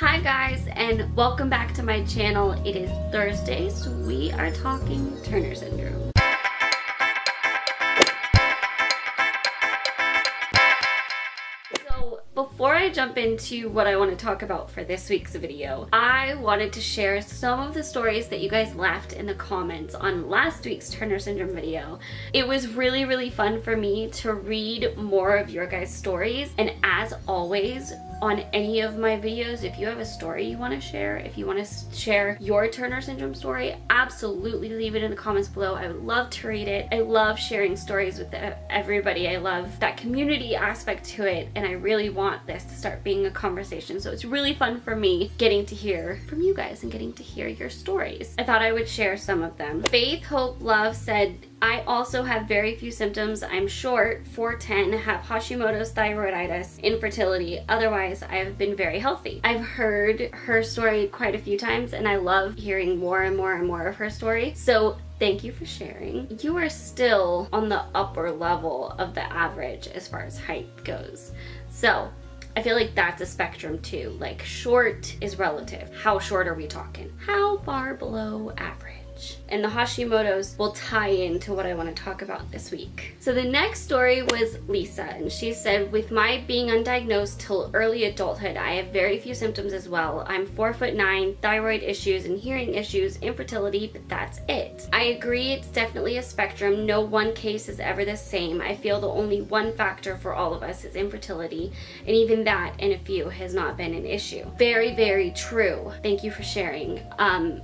Hi guys, and welcome back to my channel. It is Thursday, so we are talking Turner syndrome. So before I jump into what I want to talk about for this week's video, I wanted to share some of the stories that you guys left in the comments on last week's Turner syndrome video. It was really fun for me to read more of your guys' stories, and as always, on any of my videos, if you have a story you want to share, if you want to share your Turner syndrome story, absolutely leave it in the comments below. I would love to read it. I love sharing stories with everybody. I love that community aspect to it, and I really want this to start being a conversation. So it's really fun for me getting to hear from you guys and getting to hear your stories. I thought I would share some of them. Faith Hope Love said, I also have very few symptoms. I'm short, 4'10", have Hashimoto's thyroiditis, infertility. Otherwise, I have been very healthy. I've heard her story quite a few times, and I love hearing more and more of her story. So thank you for sharing. You are still on the upper level of the average as far as height goes. So I feel like that's a spectrum too. Like, short is relative. How short are we talking? How far below average? And the Hashimoto's will tie into what I want to talk about this week. So the next story was Lisa, and she said, with my being undiagnosed till early adulthood, I have very few symptoms as well. I'm 4'9", thyroid issues and hearing issues, infertility, but that's it. I agree, it's definitely a spectrum. No one case is ever the same. I feel the only one factor for all of us is infertility, and even that in a few has not been an issue. Very true. Thank you for sharing.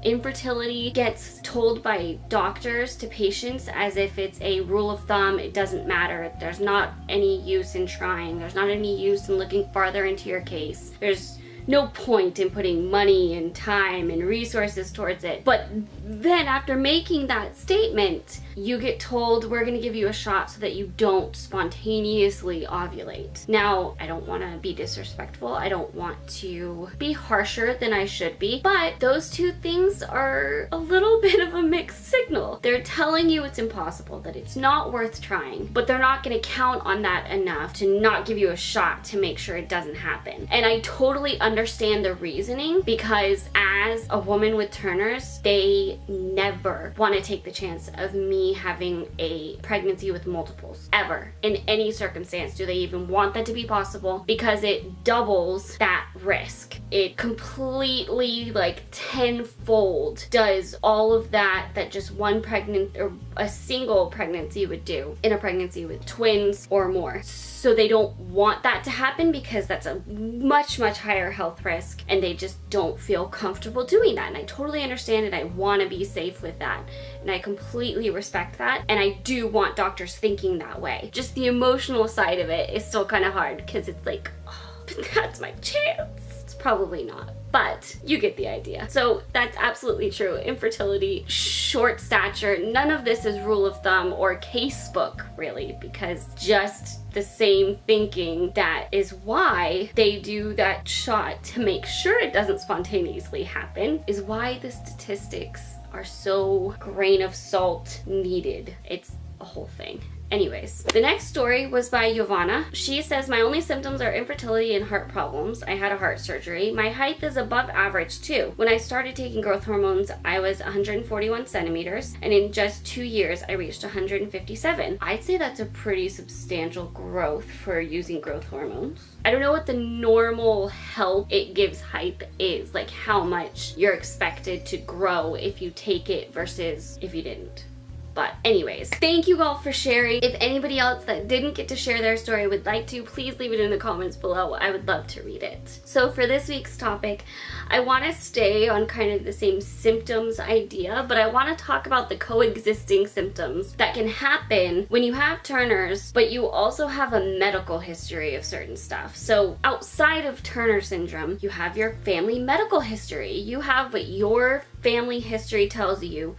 Infertility gets told by doctors to patients as if it's a rule of thumb. It doesn't matter. There's not any use in trying. There's not any use in looking farther into your case. There's no point in putting money and time and resources towards it. But then after making that statement, you get told, we're going to give you a shot so that you don't spontaneously ovulate. Now, I don't want to be disrespectful. I don't want to be harsher than I should be, but those two things are a little bit of a mixed signal. They're telling you it's impossible, that it's not worth trying, but they're not going to count on that enough to not give you a shot to make sure it doesn't happen. And I totally understand the reasoning, because as a woman with Turner's, they never want to take the chance of me having a pregnancy with multiples, ever, in any circumstance. Do they even want that to be possible? Because it doubles that risk. It completely, like, tenfold does all of that just one pregnant or a single pregnancy would do in a pregnancy with twins or more. So they don't want that to happen, because that's a much higher health risk, and they just don't feel comfortable doing that. And I totally understand it. I want to be safe with that, and I completely respect that, and I do want doctors thinking that way. Just the emotional side of it is still kind of hard, because it's like, oh, but that's my chance. It's probably not, but you get the idea. So that's absolutely true. Infertility, short stature, none of this is rule of thumb or casebook, really, because just the same thinking, that is why they do that shot to make sure it doesn't spontaneously happen, is why the statistics are so grain of salt needed. It's a whole thing. Anyways, the next story was by Jovana. She says, my only symptoms are infertility and heart problems. I had a heart surgery. My height is above average too. When I started taking growth hormones, I was 141 centimeters, and in just 2 years, I reached 157. I'd say that's a pretty substantial growth for using growth hormones. I don't know what the normal help it gives height is, like how much you're expected to grow if you take it versus if you didn't. But anyways, thank you all for sharing. If anybody else that didn't get to share their story would like to, please leave it in the comments below. I would love to read it. So for this week's topic, I want to stay on kind of the same symptoms idea, but I want to talk about the coexisting symptoms that can happen when you have Turner's, but you also have a medical history of certain stuff. So outside of Turner syndrome, you have your family medical history. You have what your family history tells you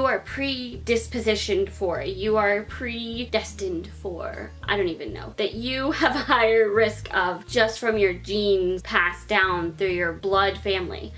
are predispositioned for, you are predestined for, I don't even know, that you have a higher risk of just from your genes passed down through your blood family.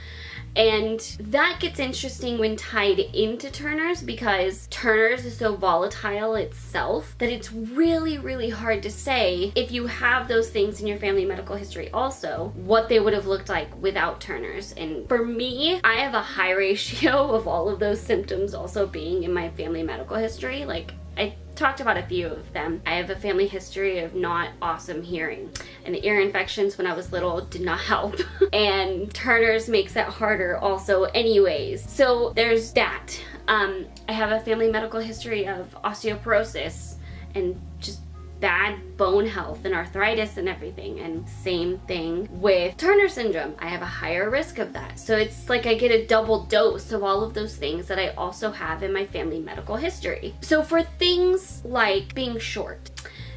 And that gets interesting when tied into Turner's, because Turner's is so volatile itself that it's really, really hard to say, if you have those things in your family medical history also, what they would have looked like without Turner's. And for me, I have a high ratio of all of those symptoms also being in my family medical history. Like, I talked about a few of them. I have a family history of not awesome hearing, and the ear infections when I was little did not help. And Turner's makes that harder also anyways. So there's that. I have a family medical history of osteoporosis and just bad bone health and arthritis and everything, and same thing with Turner syndrome. I have a higher risk of that. So it's like I get a double dose of all of those things that I also have in my family medical history. So for things like being short,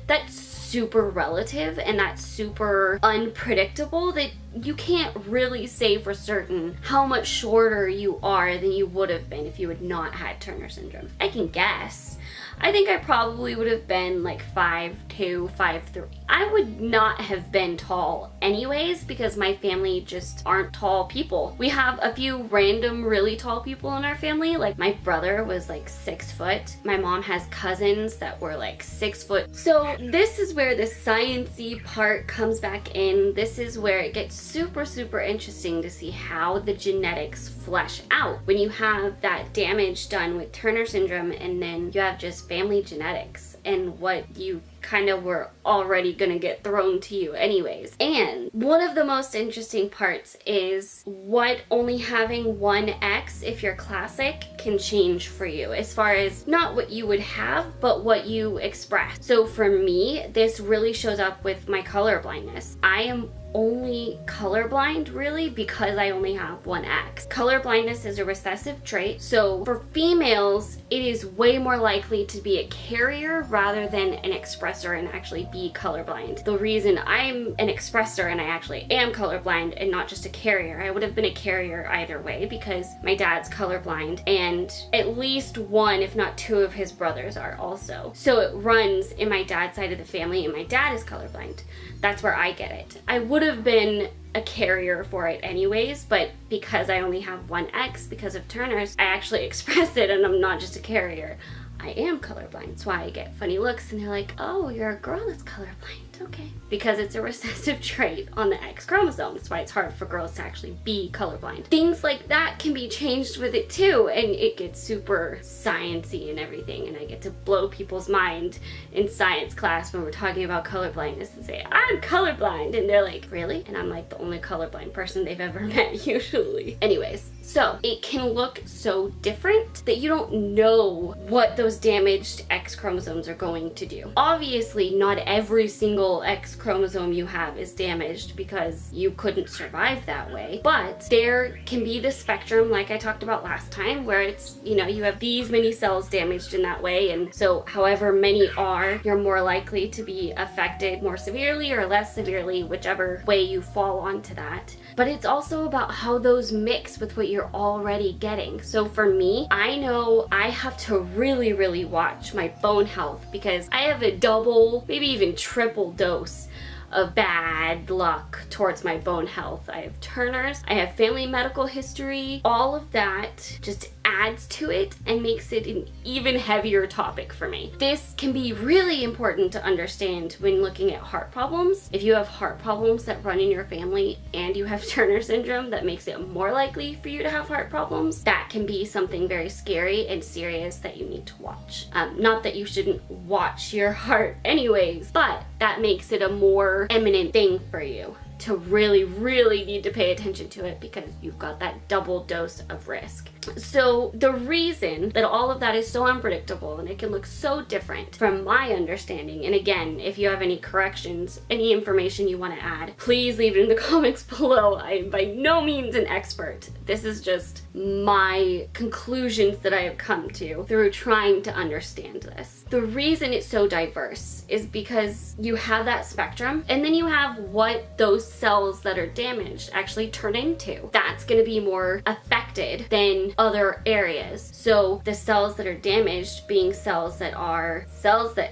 that's super relative and that's super unpredictable, that you can't really say for certain how much shorter you are than you would have been if you had not had Turner syndrome. I can guess. I think I probably would have been like 5'2", 5'3". I would not have been tall anyways, because my family just aren't tall people. We have a few random really tall people in our family. Like my brother was like 6 foot. My mom has cousins that were like 6 foot. So this is where the sciencey part comes back in. This is where it gets super, super interesting to see how the genetics flesh out when you have that damage done with Turner syndrome, and then you have just family genetics and what you kind of were already gonna get thrown to you anyways. And one of the most interesting parts is what only having one X, if you're classic, can change for you, as far as not what you would have, but what you express. So for me, this really shows up with my color blindness. I am only colorblind really because I only have one X. Color blindness is a recessive trait, so for females it is way more likely to be a carrier rather than an expressor and actually be colorblind. The reason I'm an expressor and I actually am colorblind and not just a carrier, I would have been a carrier either way because my dad's colorblind and at least one if not two of his brothers are also. So it runs in my dad's side of the family and my dad is colorblind. That's where I get it. I would have been a carrier for it anyways, but because I only have one X because of Turner's, I actually express it and I'm not just a carrier. I am colorblind. That's why I get funny looks and they're like, oh, you're a girl that's colorblind. Okay. Because it's a recessive trait on the X chromosome. That's why it's hard for girls to actually be colorblind. Things like that can be changed with it too, and it gets super sciencey and everything, and I get to blow people's mind in science class when we're talking about colorblindness and say, I'm colorblind, and they're like, really? And I'm like the only colorblind person they've ever met usually. Anyways, so it can look so different that you don't know what those damaged X chromosomes are going to do. Obviously, not every single X chromosome you have is damaged because you couldn't survive that way, but there can be the spectrum like I talked about last time where it's, you know, you have these many cells damaged in that way, and so however many are, you're more likely to be affected more severely or less severely, whichever way you fall onto that. But it's also about how those mix with what you're already getting. So for me, I know I have to really, really watch my bone health because I have a double, maybe even triple dose of bad luck towards my bone health. I have Turner's, I have family medical history, all of that just adds to it and makes it an even heavier topic for me. This can be really important to understand when looking at heart problems. If you have heart problems that run in your family and you have Turner syndrome, that makes it more likely for you to have heart problems. That can be something very scary and serious that you need to watch. Not that you shouldn't watch your heart anyways, but that makes it a more eminent thing for you to really, really need to pay attention to it because you've got that double dose of risk. So the reason that all of that is so unpredictable and it can look so different from my understanding, and again, if you have any corrections, any information you want to add, please leave it in the comments below. I am by no means an expert. This is just my conclusions that I have come to through trying to understand this. The reason it's so diverse is because you have that spectrum and then you have what those cells that are damaged actually turn into. That's going to be more affected than other areas. So the cells that are damaged being cells that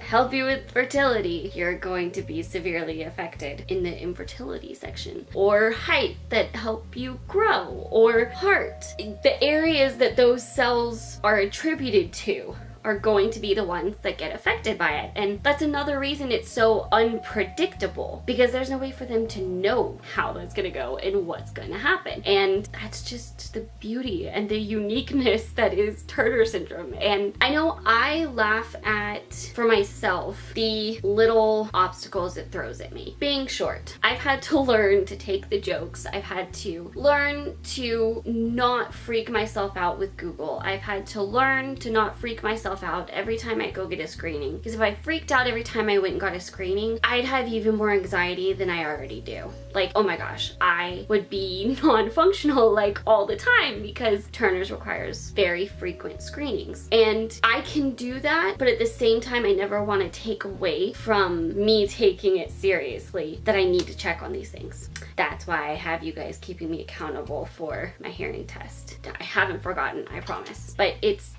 help you with fertility, you're going to be severely affected in the infertility section. Or height that help you grow, or heart. The areas that those cells are attributed to are going to be the ones that get affected by it. And that's another reason it's so unpredictable, because there's no way for them to know how that's gonna go and what's gonna happen. And that's just the beauty and the uniqueness that is Turner syndrome. And I know I laugh at, for myself, the little obstacles it throws at me. Being short, I've had to learn to take the jokes. I've had to learn to not freak myself out with Google. I've had to learn to not freak myself out every time I go get a screening. Because if I freaked out every time I went and got a screening, I'd have even more anxiety than I already do. Like, oh my gosh, I would be non-functional like all the time, because Turner's requires very frequent screenings. And I can do that, but at the same time, I never want to take away from me taking it seriously that I need to check on these things. That's why I have you guys keeping me accountable for my hearing test. I haven't forgotten, I promise. But it's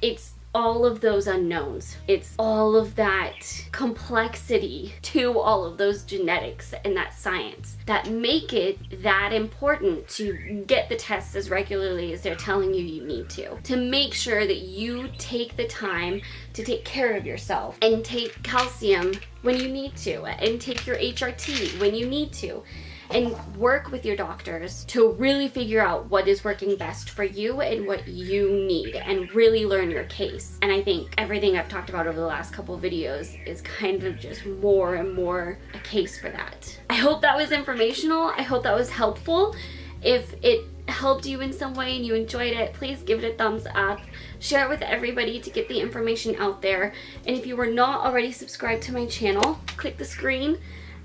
all of those unknowns. It's all of that complexity to all of those genetics and that science that make it that important to get the tests as regularly as they're telling you you need to make sure that you take the time to take care of yourself and take calcium when you need to, and take your HRT when you need to, and work with your doctors to really figure out what is working best for you and what you need, and really learn your case. And I think everything I've talked about over the last couple videos is kind of just more and more a case for that. I hope that was informational. I hope that was helpful. If it helped you in some way and you enjoyed it, please give it a thumbs up. Share it with everybody to get the information out there. And if you were not already subscribed to my channel, click the screen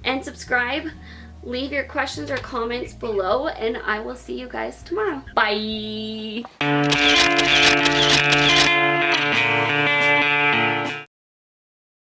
and subscribe. Leave your questions or comments below, and I will see you guys tomorrow. Bye!